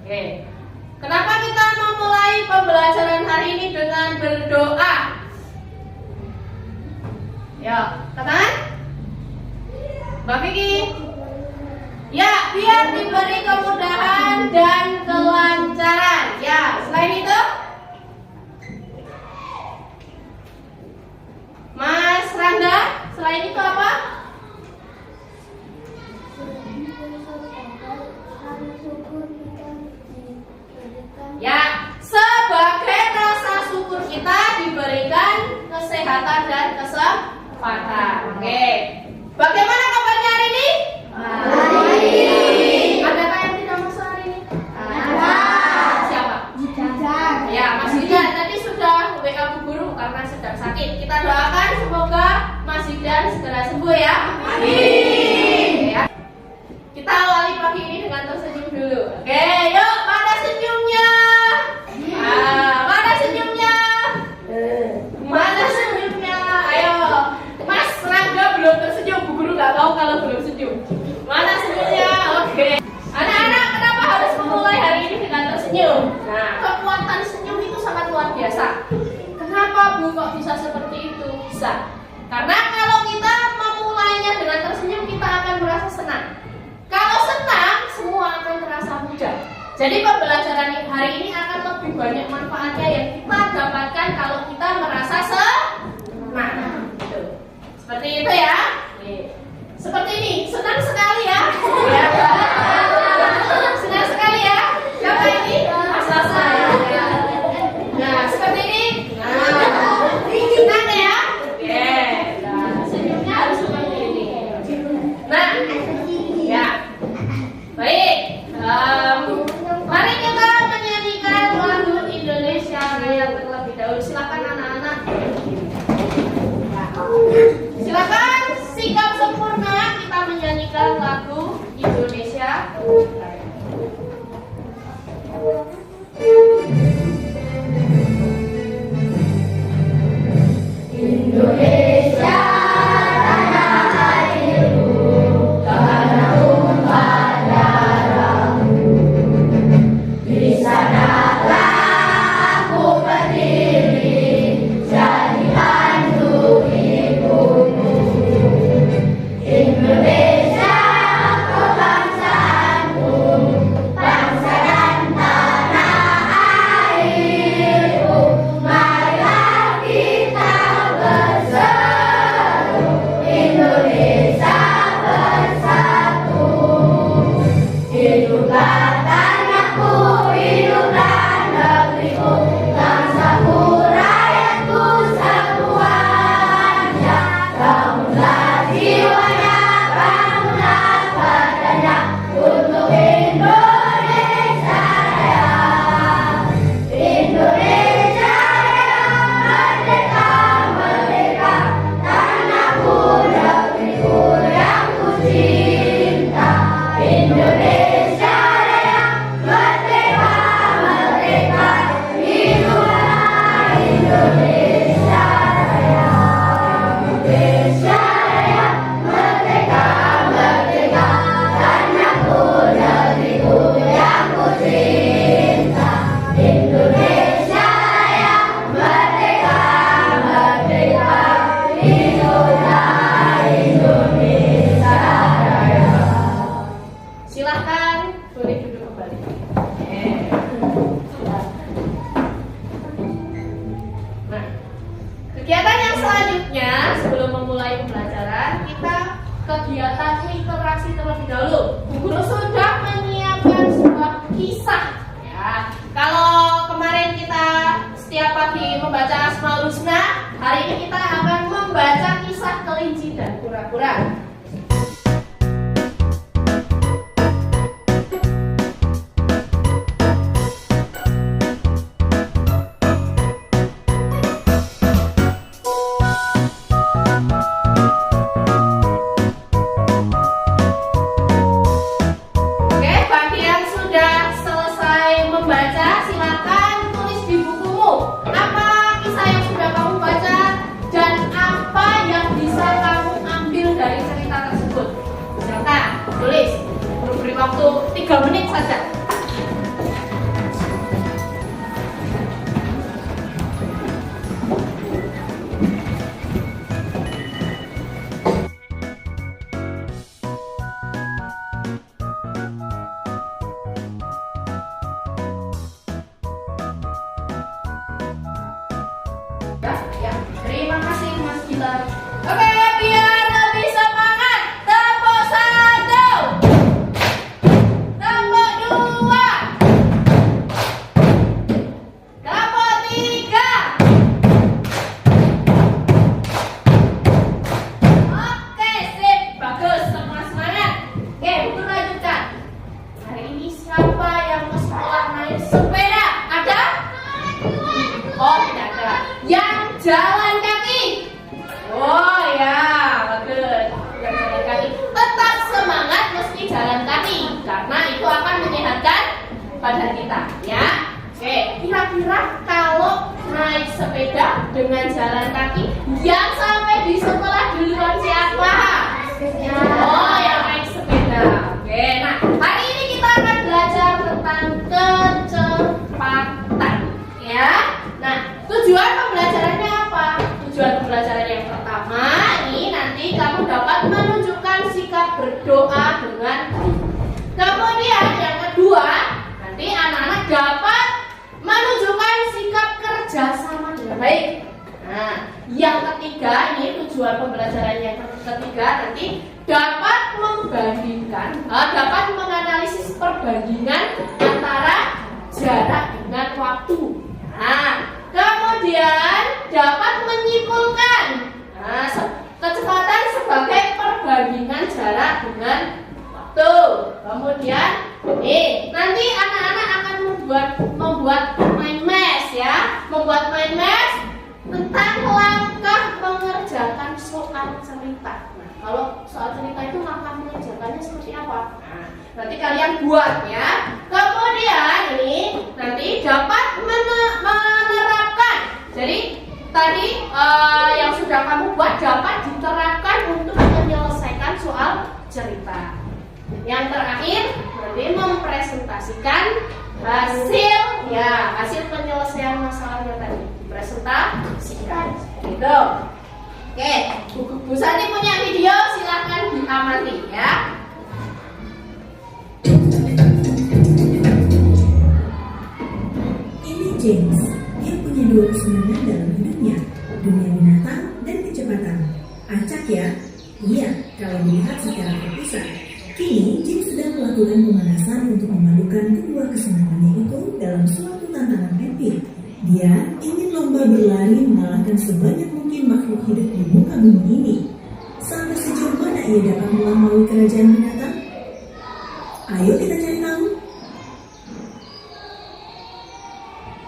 Oke. Kenapa kita memulai pembelajaran hari ini dengan berdoa? Ya, katakan. Mbak Vicky. Ya, biar diberi kemudahan dan kelancaran. Ya, selain itu, Mas Rangga, selain itu apa? Ya, sebagai rasa syukur kita diberikan kesehatan dan kesempatan. Oke. Bagaimana kabarnya hari ini? Baik. Adakah yang tidak masuk hari ini? Ada. Siapa? Jidan. Ya, Mas Jidan tadi sudah WA Bu Guru karena sedang sakit. Kita doakan semoga Mas Jidan segera sembuh ya. Amin. Ya. Kita awali pagi ini dengan tersenyum dulu. Oke, yuk, mana senyumnya? Mana senyumnya? Mana senyumnya? Ayo, Mas Rangga belum tersenyum, Bu Guru nggak tahu kalau belum senyum. Mana senyumnya? Oke. Anak-anak, kenapa harus memulai hari ini dengan tersenyum? Nah, kekuatan senyum itu sangat luar biasa. Kenapa Bu kok bisa seperti itu? Bisa. Karena kalau kita memulainya dengan tersenyum, kita akan merasa senang. Kalau senang, semua akan terasa mudah. Jadi pembelajaran hari ini akan lebih banyak manfaatnya yang kita dapatkan kalau kita merasa senang. Seperti itu ya. Seperti ini, senang sekali ya. Senang sekali ya. Siapa ini? Mas Sasa. Nah, seperti ini. Senang ya. Oke. Nah, senyumnya harus seperti ini. Nah, ya. Baik. Mari kita menyanyikan lagu Indonesia Raya terlebih dahulu. Silakan anak-anak. Silakan sikap sempurna kita menyanyikan lagu Indonesia Raya. Indonesia tanah airku, tanah tumpah darahmu. Di sanalah aku berdiri, jadi hantu ibumu. Indonesia kebangsaanku, bangsa dan tanah airku. Marilah kita berseru, Indonesia bersatu. Hiduplah tanahku, hiduplah negeriku, bangsaku, rakyatku semuanya. Bangunlah jiwanya, bangunlah badannya untuk Indonesia Raya. Indonesia Raya, merdeka, merdeka, tanahku, negeriku yang ku cinta. Indonesia Raya, merdeka, merdeka, hiduplah Indonesia Raya. Indonesia Raya, merdeka, merdeka, tanahku, negeriku yang ku cinta. Indonesia Raya, merdeka, merdeka, hiduplah Indonesia Raya. Silahkan boleh duduk kembali. Nah, kegiatan yang selanjutnya sebelum memulai pembelajaran, kita kegiatan interaksi terlebih dahulu. Bu Guru sudah menyiapkan sebuah kisah. Ya, kalau kemarin kita setiap pagi membaca Asmaul Husna, hari ini kita akan membaca kisah kelinci dan kura-kura. Apa kisah yang sudah kamu baca dan apa yang bisa kamu ambil dari cerita pintar. Oke, biar lebih semangat. Tepuk 1, tepuk 2, tepuk 3. Oke, sip, bagus, semua semangat. Oke, buku lanjutkan. Hari ini siapa yang ke sekolah naik sepeda? Ada? Oh, tidak ada. Yang jalan kaki? Oh ya, bagus. Yang jalan kaki. Tetap semangat meski jalan kaki, karena itu akan menyehatkan badan kita, ya. Oke, kira-kira kalau naik sepeda dengan jalan kaki, yang sampai di sekolah duluan siapa? Oh, yang naik sepeda. Oke, nah hari ini kita akan belajar tentang kecepatan, ya. Nah, tujuan pembelajarannya apa? Tujuan pembelajaran yang pertama ini nanti kamu dapat menunjukkan sikap berdoa dengan baik. Kemudian yang kedua, nanti anak-anak dapat menunjukkan sikap kerjasama dengan baik. Nah, yang ketiga ini tujuan pembelajaran yang ketiga nanti dapat membandingkan, dapat menganalisis perbandingan antara jarak dengan waktu. Nah, kemudian dapat menyimpulkan kecepatan sebagai perbandingan jarak dengan waktu. Kemudian nanti anak-anak akan membuat mind map, ya, membuat mind map tentang langkah mengerjakan soal cerita. Nah, kalau soal cerita itu langkah mengerjakannya seperti apa? Nah, nanti kalian buat, ya. Kemudian ini nanti dapat menerapkan. Jadi tadi yang sudah kamu buat dapat diterapkan untuk menyelesaikan soal cerita. Yang terakhir nanti mempresentasikan hasil penyelesaian masalahnya tadi. Presentasikan, gitu. Oke, Bu Santi punya video, silahkan diamati, ya. Ini James, dia punya dua kesenangan dalam hidupnya, dunia binatang dan kecepatan. Acak ya? Iya, kalau dilihat secara terpisah. Kini, James sedang melakukan pemanasan untuk memadukan kedua kesenangannya itu dalam suatu tantangan epik. Dia ingin lomba berlari mengalahkan sebanyak mungkin makhluk hidup di muka bumi ini. Sampai sejauh mana ia dapat melampaui kerajaan binatang? Ayo kita cari tahu.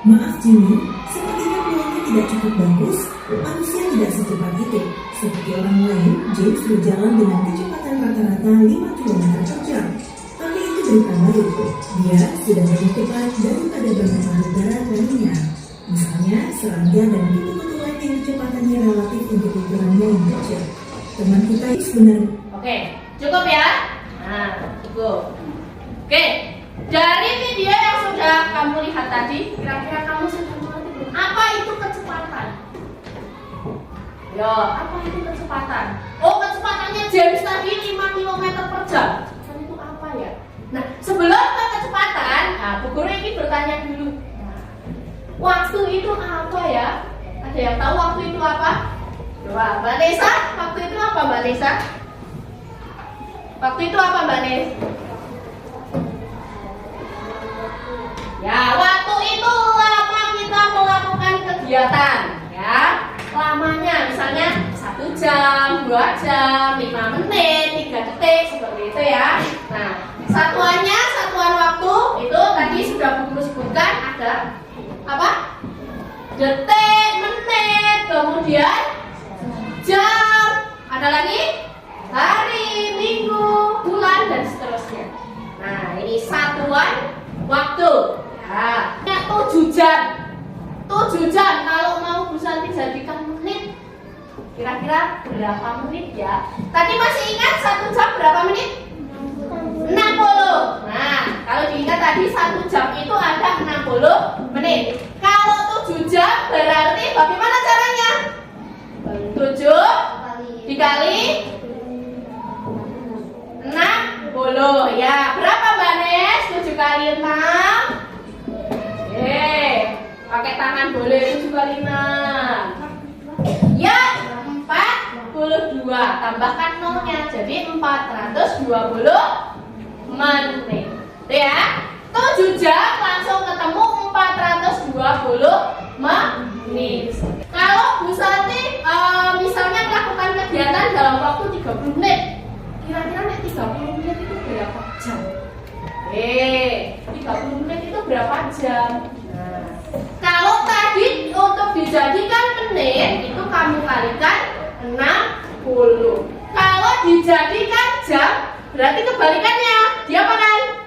Maaf Jimmy, sepertinya peluangnya tidak cukup bagus. Manusia tidak secepat itu. Seperti orang lain, James berjalan dengan kecepatan rata-rata 5 km per jam. Tapi itu berita baru. Dia sudah lebih cepat daripada banyak makhluk darat lainnya. Misalnya, serangga dan pintu-pintu lain yang kecepatannya relatif untuk ukurannya yang kecil. Teman kita ini sebenarnya. Oke, cukup ya? Nah, cukup. Oke, dari video yang sudah kamu lihat tadi, kira-kira kamu sudah mengerti belum? Apa itu kecepatan? Yo, apa itu kecepatan? Oh, kecepatannya James tadi 5 km per jam. Kecepatan itu apa ya? Nah, sebelum ke kecepatan, Bu Guru ini bertanya dulu. Waktu itu apa ya? Ada yang tahu waktu itu apa? Coba, Mbak Nesa, waktu itu apa Mbak Nesa? Waktu itu apa Mbak Nes? Ya, waktu itu lama kita melakukan kegiatan, ya. Lamanya misalnya 1 jam, 2 jam, 5 menit, 3 detik, seperti itu ya. Nah, satuannya, satuan waktu itu tadi sudah Bu Guru sebutkan ada apa? Detik, menit, kemudian jam, ada lagi hari, minggu, bulan, dan seterusnya. Nah, ini satuan waktu. Nah, 7 jam. 7 jam kalau mau Bu Santi jadikan menit, kira-kira berapa menit ya? Tadi masih ingat 1 jam berapa menit? 60. Nah, kalau diingat tadi 1 jam itu ada 60 menit. Kalau 7 jam berarti bagaimana caranya? 7 dikali 60 ya. Berapa Mbak Nes? 7 kali 6. Pakai tangan boleh, 7 kali 6. Ya, 4 tambahkan nolnya jadi 420 menit. Tuh ya, 7 jam langsung ketemu 420 menit. Kalau Bu Santi misalnya melakukan kegiatan dalam waktu 30 menit, kira-kira 30 menit itu berapa jam? 30 menit itu berapa jam? Nah, kalau tadi untuk dijadikan menit itu kamu kalikan 60. Kalau dijadikan jam berarti kebalikannya. Dia apa kan?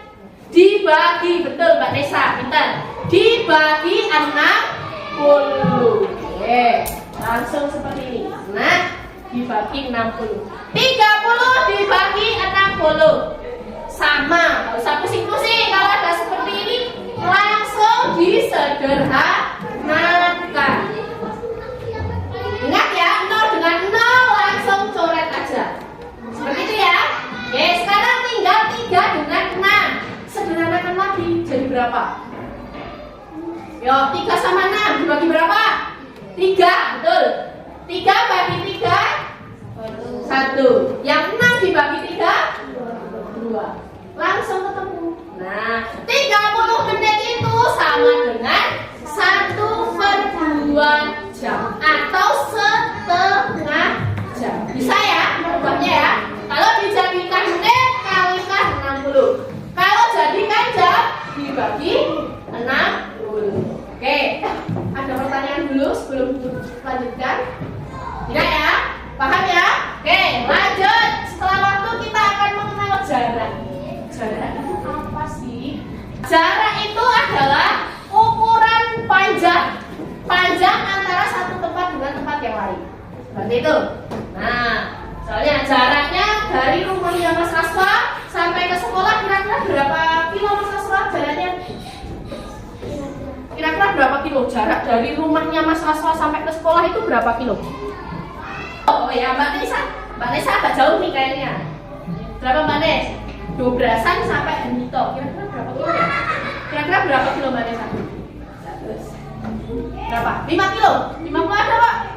Dibagi, betul Mbak Nesa, pintar. Dibagi 60. Oke, langsung seperti ini. Nah, dibagi 60. 30 dibagi 60. Sama, nggak usah pusing-pusing. Kalau ada seperti ini, langsung disederhanakan. Ingat ya, 0 dengan 0 langsung coret aja. Seperti itu ya. Oke, sekarang tinggal 3 dengan 6. Sederhanakan lagi, jadi berapa? Yuk, 3 sama 6 dibagi berapa? 3, betul. 3 bagi 3 1. Yang 6 dibagi 3 2. Langsung ketemu. Nah, 30 menit itu sama dengan 1/2 jam atau setengah jam. Bisa ya merubahnya ya. Kalau dijadikan menit kalikan 60. Kalau jadikan jam dibagi 60. Oke, ada pertanyaan dulu sebelum lanjutkan? Tidak ya? Paham ya? Oke, lanjut. Setelah waktu kita akan mengenal jarak. Jarak itu apa sih? Jarak itu adalah ukuran panjang antara satu tempat dengan tempat yang lain. Seperti itu. Nah, soalnya jaraknya dari rumahnya Mas Aswa sampai ke sekolah kira-kira berapa kilo Mas Aswa jaraknya? Kira-kira berapa kilo jarak dari rumahnya Mas Aswa sampai ke sekolah itu berapa kilo? Oh ya Mbak Nesa agak jauh nih kayaknya. Berapa Mbak Nes? 12-an sampai Hendito. Kira-kira berapa kilo ya? Kira-kira berapa kilo Mbak Nesa? Berapa? 5 kilo? 50 ada Pak?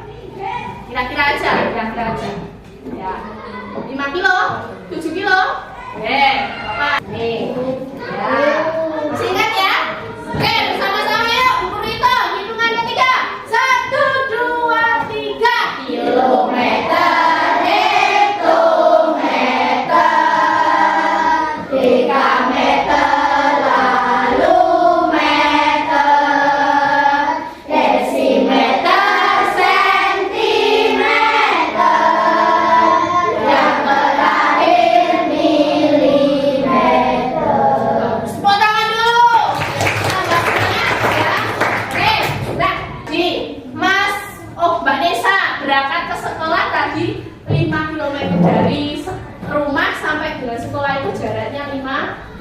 Kira-kira aja. Ya. 5 kilo? 7 kilo? Bapak. Nih. Ya. Masih ingat ya? Oke, bersama-sama yuk. Ukur itu. Hitungan ketiga. 1, 2, 3. Kilometer.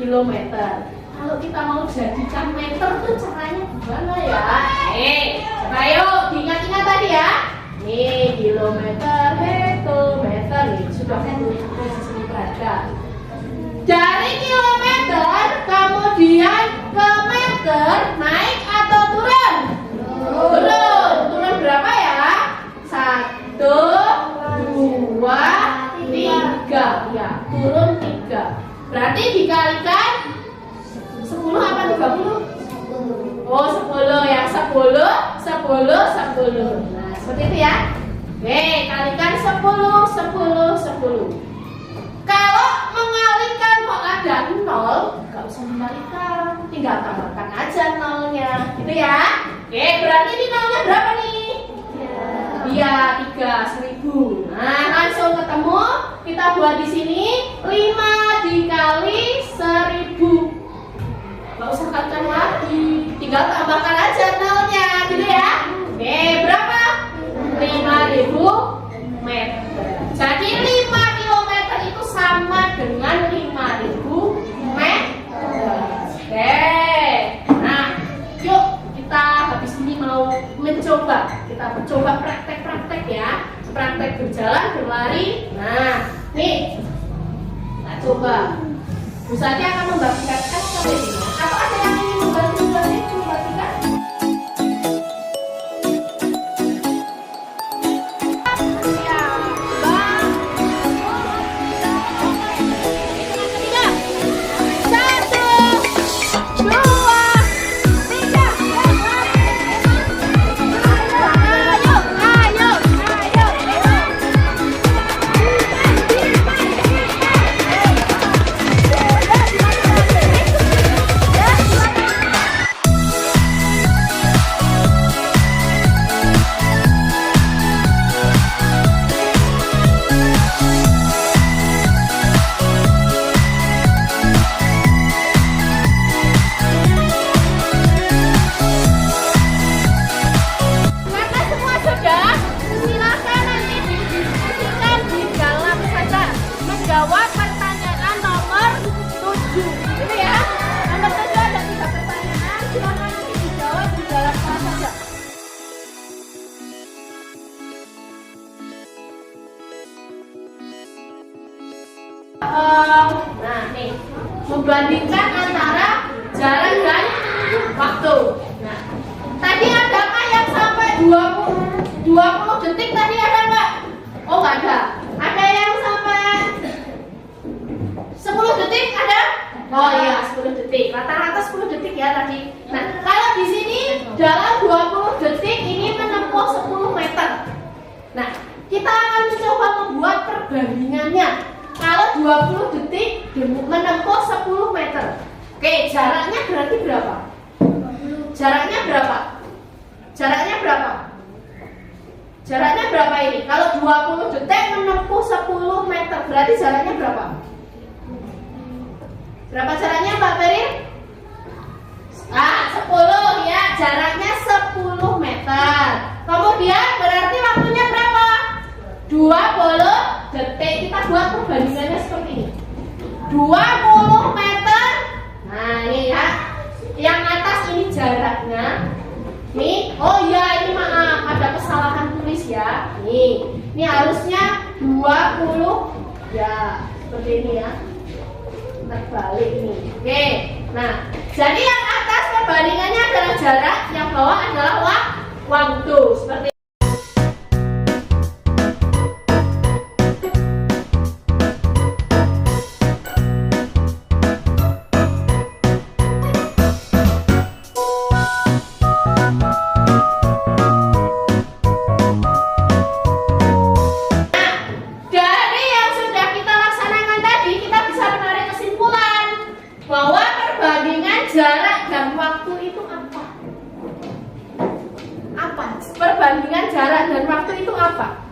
Kilometer. Kalau kita mau jadikan meter tuh caranya gimana ya? Coba yuk diingat-ingat tadi ya. Nih kilometer, hektometer, nih sudah posisi berada. Dari kilometer kemudian ke meter naik atau turun? Turun berapa ya? 1, 2, 3. Ya, turun 3. Berarti dikalikan 10 apa 30? Oh 10 ya, 10. Nah seperti itu ya. Oke, kalikan 10. Kalau mengalihkan kok ada 0, gak usah dikalikan, tinggal tambahkan aja 0-nya, gitu ya. Oke, berarti ini 0-nya berapa nih? Iya, 3, 1000. Nah, langsung ketemu. Kita buat di sini 5 dikali 1000. Gak usah kalikan lagi, tinggal tambahkan aja 0-nya, gitu ya. Oke, berapa? 5000 meter. Jadi 5 kilometer itu sama dengan 5000 meter. Oke. Nah, yuk kita habis ini mau mencoba. Kita coba praktek-praktek ya. Praktek berjalan, berlari. Nah, nih kita coba. Bu Santi akan membagikan SKP ini. Atau ada yang ingin membantu membagikan? Siap. membandingkan antara jarak dan waktu. Nah, tadi adakah yang sampai 20 detik tadi ada nggak? Oh nggak ada. Ada yang sampai 10 detik ada? Oh iya 10 detik. Rata-rata 10 detik ya tadi. Nah kalau di sini dalam 20 detik ini menempuh 10 meter. Nah kita akan mencoba membuat perbandingannya. Kalau 20 detik menempuh 10 meter. Oke, jaraknya berarti berapa? Jaraknya berapa? Jaraknya berapa? Jaraknya berapa ini? Kalau 20 detik menempuh 10 meter, berarti jaraknya berapa? Berapa jaraknya Mbak Ferin? 10 ya, jaraknya 10 meter. Kemudian berarti waktunya berapa? 20 detik. Kita buat perbandingannya seperti ini. 20 meter. Nah, ini ya. Yang atas ini jaraknya. Nih, oh iya ini maaf, ada kesalahan tulis ya. Nih, ini harusnya 20 ya, seperti ini ya. Terbalik ini. Oke. Nah, jadi yang atas perbandingannya adalah jarak, yang bawah adalah waktu. Seperti bahwa perbandingan jarak dan waktu itu apa? Apa? Perbandingan jarak dan waktu itu apa?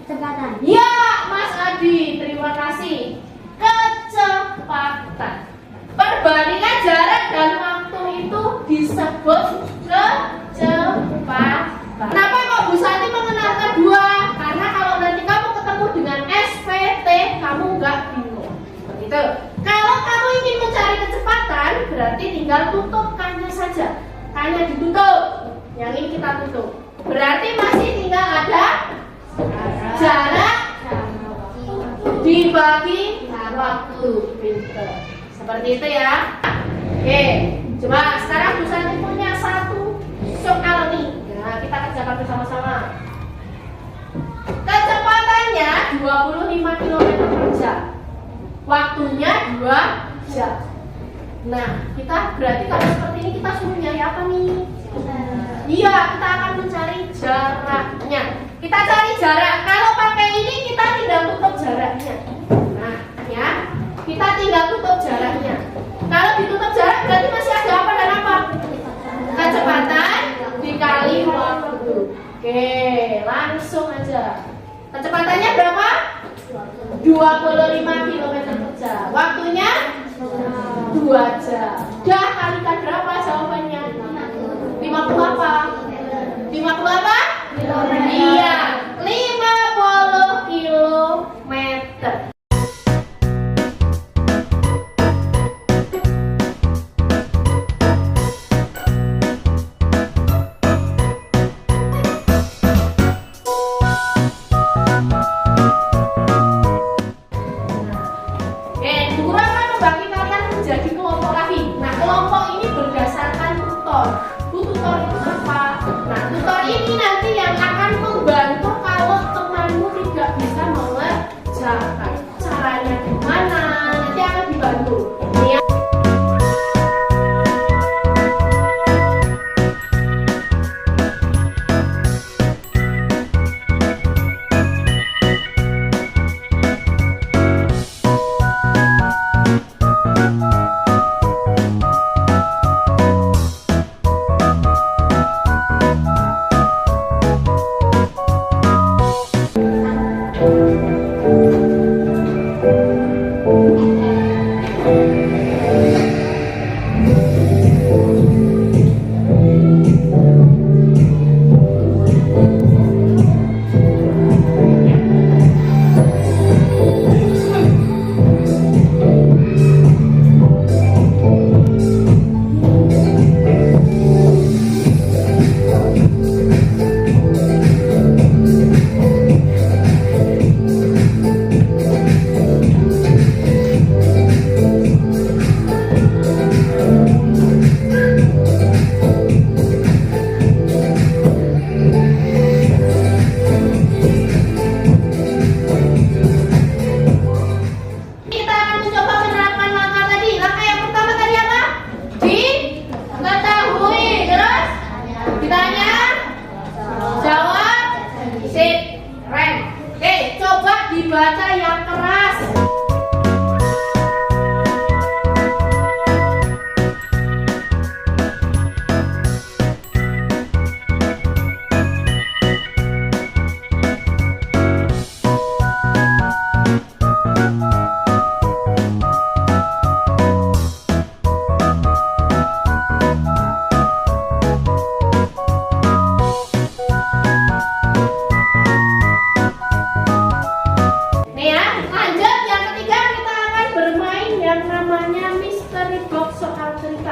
Kecepatan. Ya, Mas Adi, terima kasih. Kecepatan. Perbandingan jarak dan waktu itu disebut kecepatan. Kenapa kok Bu Santi mengenalkan dua? Karena kalau nanti kamu ketemu dengan SPT, kamu nggak bingung. Begitu. Kalau kamu ingin mencari kecepatan, berarti tinggal tutup K-nya saja. K-nya ditutup. Yang ini kita tutup. Berarti masih tinggal ada jarak dibagi waktu. Pinter. Seperti itu ya. Oke. Coba sekarang Bu Santi punya satu soal nih. Nah, kita kerjakan bersama-sama. Kecepatannya 25 km per jam. Waktunya 2 jam. Nah, kita berarti kalau seperti ini kita suruh nyari apa nih? Iya, kita akan mencari jaraknya. Kita cari jarak. Kalau pakai ini kita tinggal tutup jaraknya. Nah, ya. Kita tinggal tutup jaraknya. Kalau ditutup jarak berarti masih ada apa dan apa? Kecepatan dikali waktu. Oke, langsung aja. Kecepatannya berapa? 25 km per jam. Waktunya 2 jam. Dah kalikan berapa jawabannya? 50 apa? 50 apa? Iya, 50 kilometer. Kelompok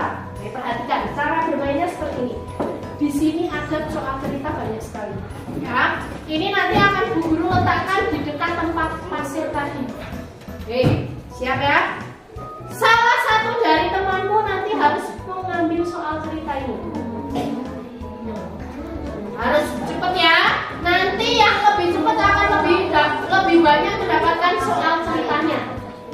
cerita. Oke, perhatikan cara bermainnya seperti ini. Di sini ada soal cerita banyak sekali. Ya, ini nanti akan Bu Guru letakkan di dekat tempat pasir tadi. Oke, siap ya? Salah satu dari temanmu nanti harus mengambil soal cerita ini. Harus cepet ya. Nanti yang lebih cepat akan lebih banyak mendapatkan soal ceritanya.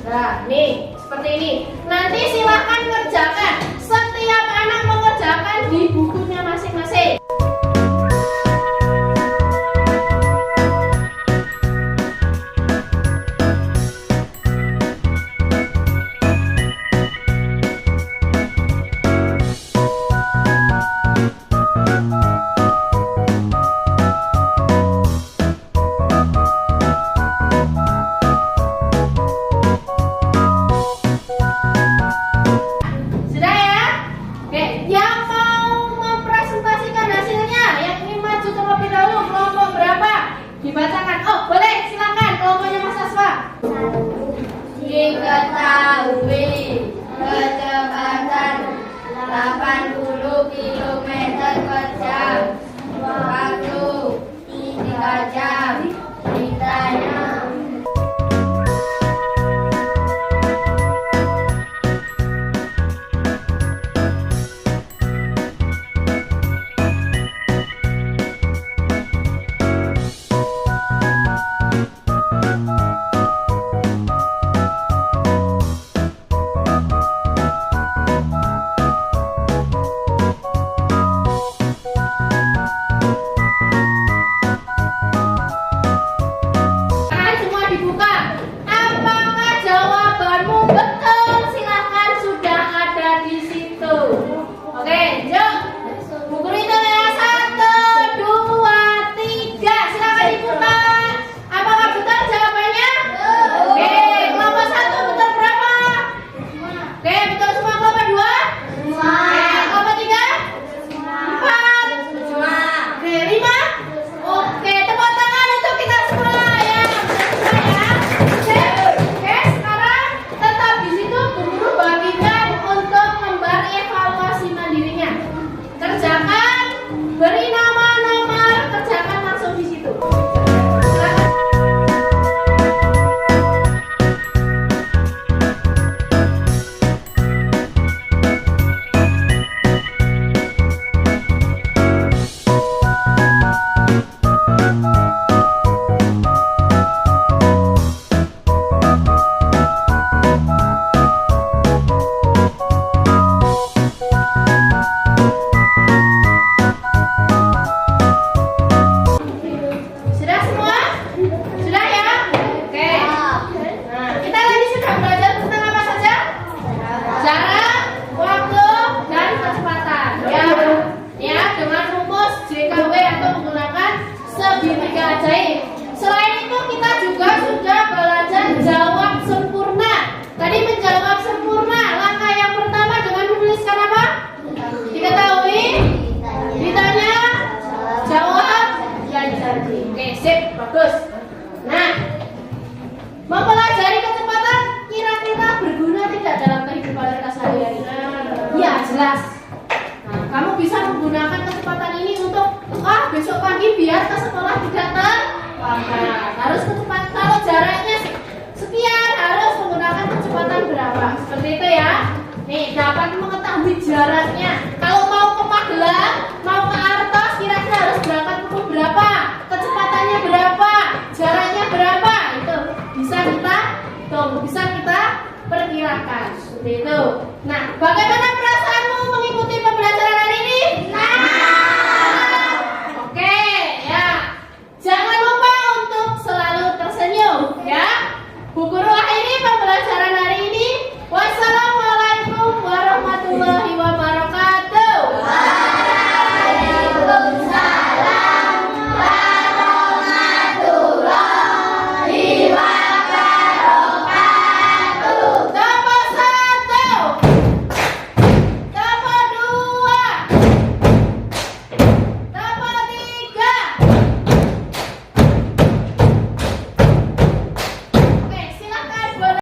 Nah, nih seperti ini. Nanti silahkan kerjakan. Setiap anak mengerjakan di bukunya masing-masing. Dibacakan. Oh, boleh, silakan. Kelompoknya Mas Aswa. Diketahui kecepatan 80 km per jam, waktu 3 jam. Ditanya bagus. Nah, mempelajari kecepatan kira-kira berguna tidak dalam kehidupan kita sehari-hari? Ya, jelas. Nah, kamu bisa menggunakan kecepatan ini untuk besok pagi biar ke sekolah tidak terlambat. Harus kecepatan, kalau jaraknya sekian harus menggunakan kecepatan berapa? Seperti itu ya. Nih, dapat mengetahui jaraknya. Kalau mau ke Magelang, mau ke Artos, kira-kira harus berangkat pukul berapa? Kecepatannya berapa? Jaraknya berapa? Itu bisa kita perkirakan. Seperti itu. Nah, bagaimana